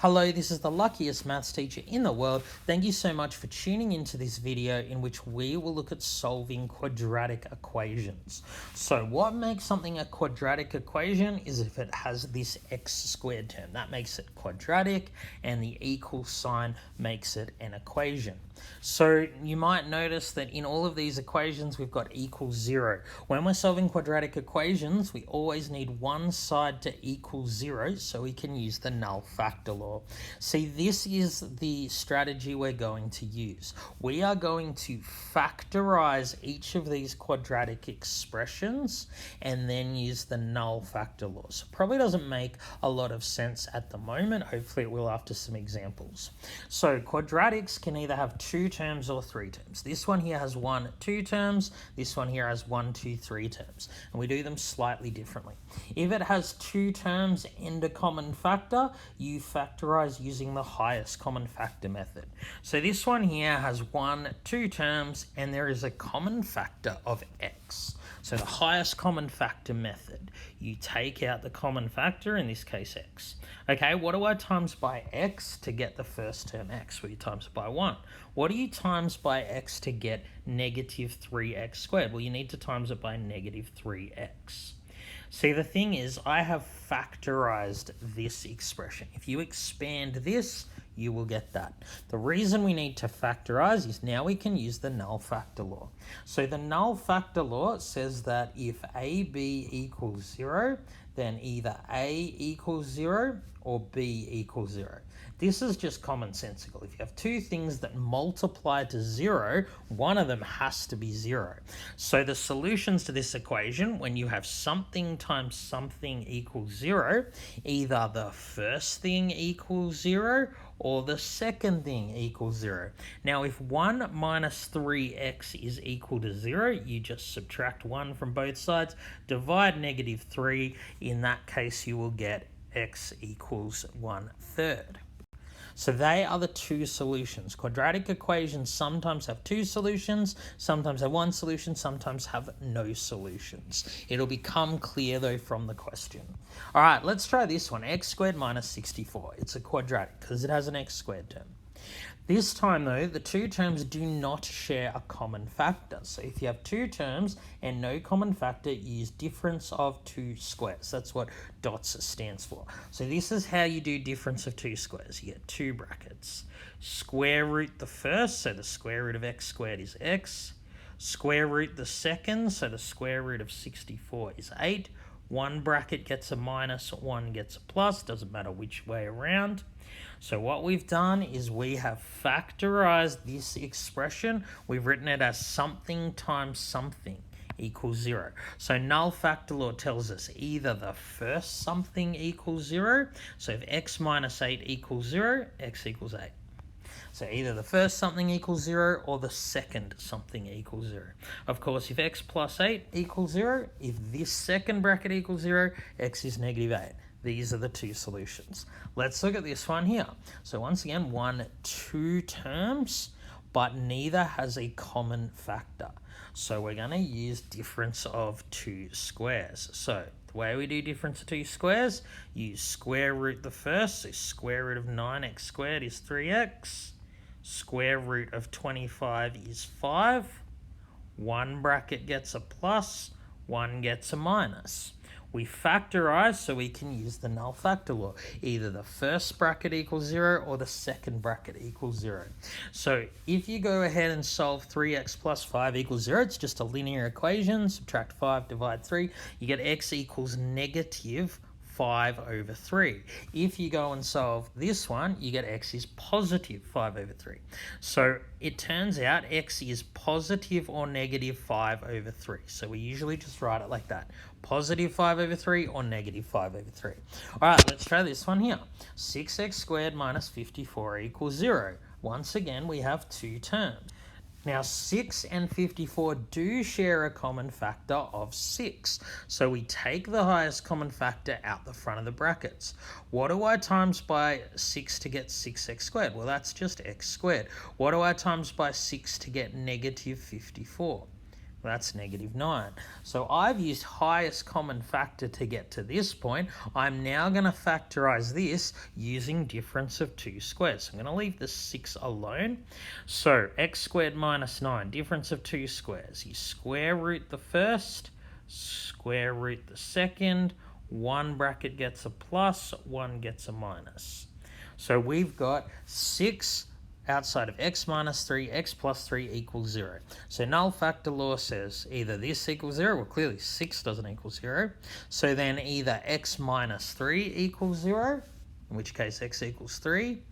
Hello, this is the luckiest maths teacher in the world. Thank you so much for tuning into this video in which we will look at solving quadratic equations. So what makes something a quadratic equation is if it has this x squared term. That makes it quadratic, and the equal sign makes it an equation. So you might notice that in all of these equations we've got equals 0. When we're solving quadratic equations, we always need one side to equal 0 so we can use the null factor law. See, this is the strategy we're going to use. We are going to factorize each of these quadratic expressions and then use the null factor law. So probably doesn't make a lot of sense at the moment. Hopefully it will after some examples. So quadratics can either have 2 terms or 3 terms. This one here has 1, 2 terms. This one here has 1, 2, 3 terms. And we do them slightly differently. If it has 2 terms and a common factor, you factorize using the highest common factor method. So this one here has 1, 2 terms, and there is a common factor of x. So the highest common factor method, you take out the common factor, in this case x. Okay, what do I times by x to get the first term x? Well, you times it by 1. What do you times by x to get negative 3x squared? Well, you need to times it by negative 3x. See, the thing is, I have factorized this expression. If you expand this, you will get that. The reason we need to factorize is now we can use the null factor law. So the null factor law says that if AB equals 0, then either A equals 0 or B equals 0. This is just commonsensical. If you have 2 things that multiply to 0, one of them has to be 0. So the solutions to this equation, when you have something times something equals 0, either the first thing equals 0 or the second thing equals 0. Now, if 1 minus 3x is equal to 0, you just subtract 1 from both sides, divide negative 3. In that case, you will get x equals 1/3. So they are the 2 solutions. Quadratic equations sometimes have 2 solutions, sometimes have 1 solution, sometimes have no solutions. It'll become clear though from the question. All right, let's try this one. X squared minus 64. It's a quadratic because it has an x squared term. This time though, the 2 terms do not share a common factor. So if you have 2 terms and no common factor, you use difference of 2 squares. That's what dots stands for. So this is how you do difference of 2 squares. You get 2 brackets. Square root the first, so the square root of x squared is x. Square root the second, so the square root of 64 is 8. 1 bracket gets a minus, 1 gets a plus, doesn't matter which way around. So what we've done is we have factorized this expression. We've written it as something times something equals 0. So null factor law tells us either the first something equals 0. So if x minus 8 equals 0, x equals 8. So either the first something equals 0 or the second something equals 0. Of course, if x plus 8 equals 0, if this second bracket equals 0, x is negative 8. These are the 2 solutions. Let's look at this one here. So once again, 1, 2 terms, but neither has a common factor. So we're going to use difference of 2 squares. So the way we do difference of 2 squares, use square root the first. So square root of 9x squared is 3x. Square root of 25 is 5. 1 bracket gets a plus, 1 gets a minus. We factorize so we can use the null factor law. Either the first bracket equals 0 or the second bracket equals 0. So if you go ahead and solve 3x plus 5 equals 0, it's just a linear equation. Subtract 5, divide 3. You get x equals negative 5 over 3. If you go and solve this one, you get x is positive 5 over 3. So it turns out x is positive or negative 5 over 3. So we usually just write it like that. Positive 5 over 3 or negative 5 over 3. All right, let's try this one here. 6x squared minus 54 equals 0. Once again, we have 2 terms. Now 6 and 54 do share a common factor of 6. So we take the highest common factor out the front of the brackets. What do I times by 6 to get 6x squared? Well, that's just x squared. What do I times by 6 to get negative 54? That's -9. So I've used highest common factor to get to this point. I'm now going to factorize this using difference of two squares. So I'm going to leave the 6 alone. So x squared minus 9, difference of two squares. You square root the first, square root the second. One bracket gets a plus, one gets a minus. So we've got 6 outside of x minus 3, x plus 3 equals 0. So null factor law says either this equals 0, well clearly 6 doesn't equal 0. So then either x minus 3 equals 0, in which case x equals 3,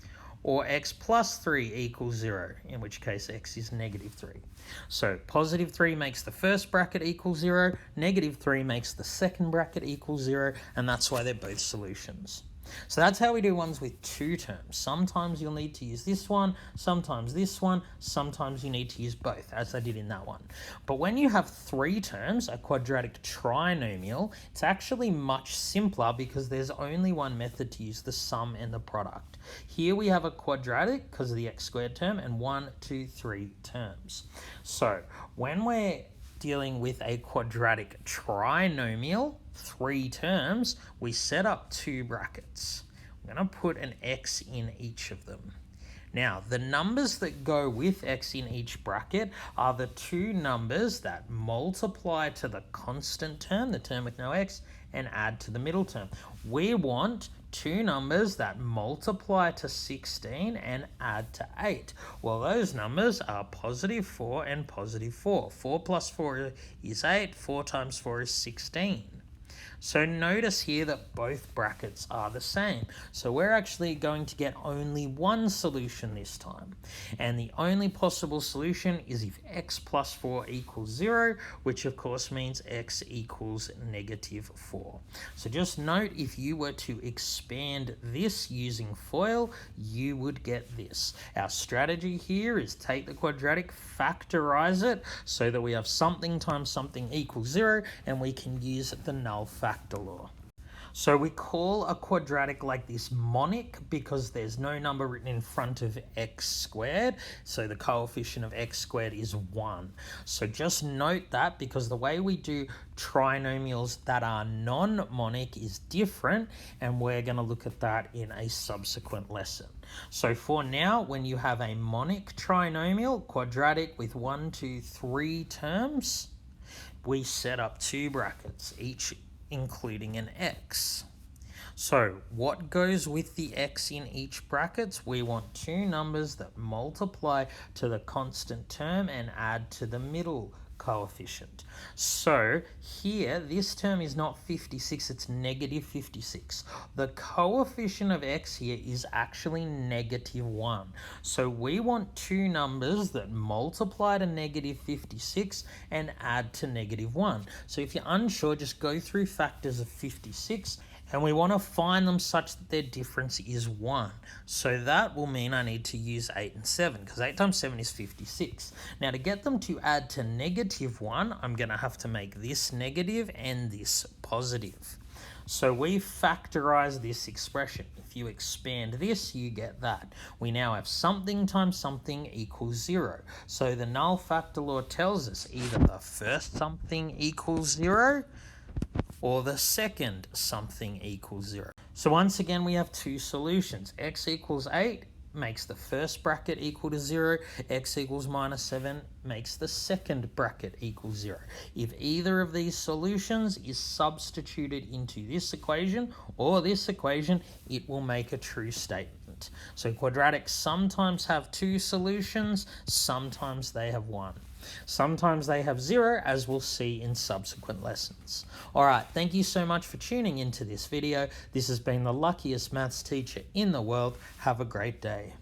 or x plus 3 equals 0, in which case x is -3. So positive 3 makes the first bracket equal 0, -3 makes the second bracket equal 0, and that's why they're both solutions. So that's how we do ones with two terms. Sometimes you'll need to use this one, sometimes this one, sometimes you need to use both, as I did in that one. But when you have three terms, a quadratic trinomial, it's actually much simpler because there's only one method to use the sum and the product. Here we have a quadratic because of the x squared term and 1, 2, 3 terms. So when we're dealing with a quadratic trinomial, 3 terms, we set up 2 brackets. I'm going to put an x in each of them. Now, the numbers that go with x in each bracket are the 2 numbers that multiply to the constant term, the term with no x, and add to the middle term. We want 2 numbers that multiply to 16 and add to 8. Well, those numbers are positive 4 and positive 4. 4 plus 4 is 8. 4 times 4 is 16. So notice here that both brackets are the same. So we're actually going to get only one solution this time. And the only possible solution is if x plus 4 equals 0, which of course means x equals -4. So just note, if you were to expand this using FOIL, you would get this. Our strategy here is take the quadratic, factorize it so that we have something times something equals 0, and we can use the null factor law. So we call a quadratic like this monic because there's no number written in front of x squared, so the coefficient of x squared is 1. So just note that, because the way we do trinomials that are non-monic is different, and we're going to look at that in a subsequent lesson. So for now, when you have a monic trinomial, quadratic with 1, 2, 3 terms, we set up 2 brackets, each including an x. So what goes with the x in each brackets? We want 2 numbers that multiply to the constant term and add to the middle coefficient. So here, this term is not 56, it's -56. The coefficient of x here is actually -1. So we want 2 numbers that multiply to -56 and add to -1. So if you're unsure, just go through factors of 56, and we want to find them such that their difference is 1. So that will mean I need to use 8 and 7, because 8 times 7 is 56. Now to get them to add to -1, I'm going to have to make this negative and this positive. So we factorize this expression. If you expand this, you get that. We now have something times something equals 0. So the null factor law tells us either the first something equals 0, or the second something equals 0. So once again, we have 2 solutions. X equals 8 makes the first bracket equal to 0. X equals -7 makes the second bracket equal 0. If either of these solutions is substituted into this equation or this equation, it will make a true statement. So quadratics sometimes have 2 solutions, sometimes they have 1. Sometimes they have 0, as we'll see in subsequent lessons. Alright, thank you so much for tuning into this video. This has been the luckiest maths teacher in the world. Have a great day.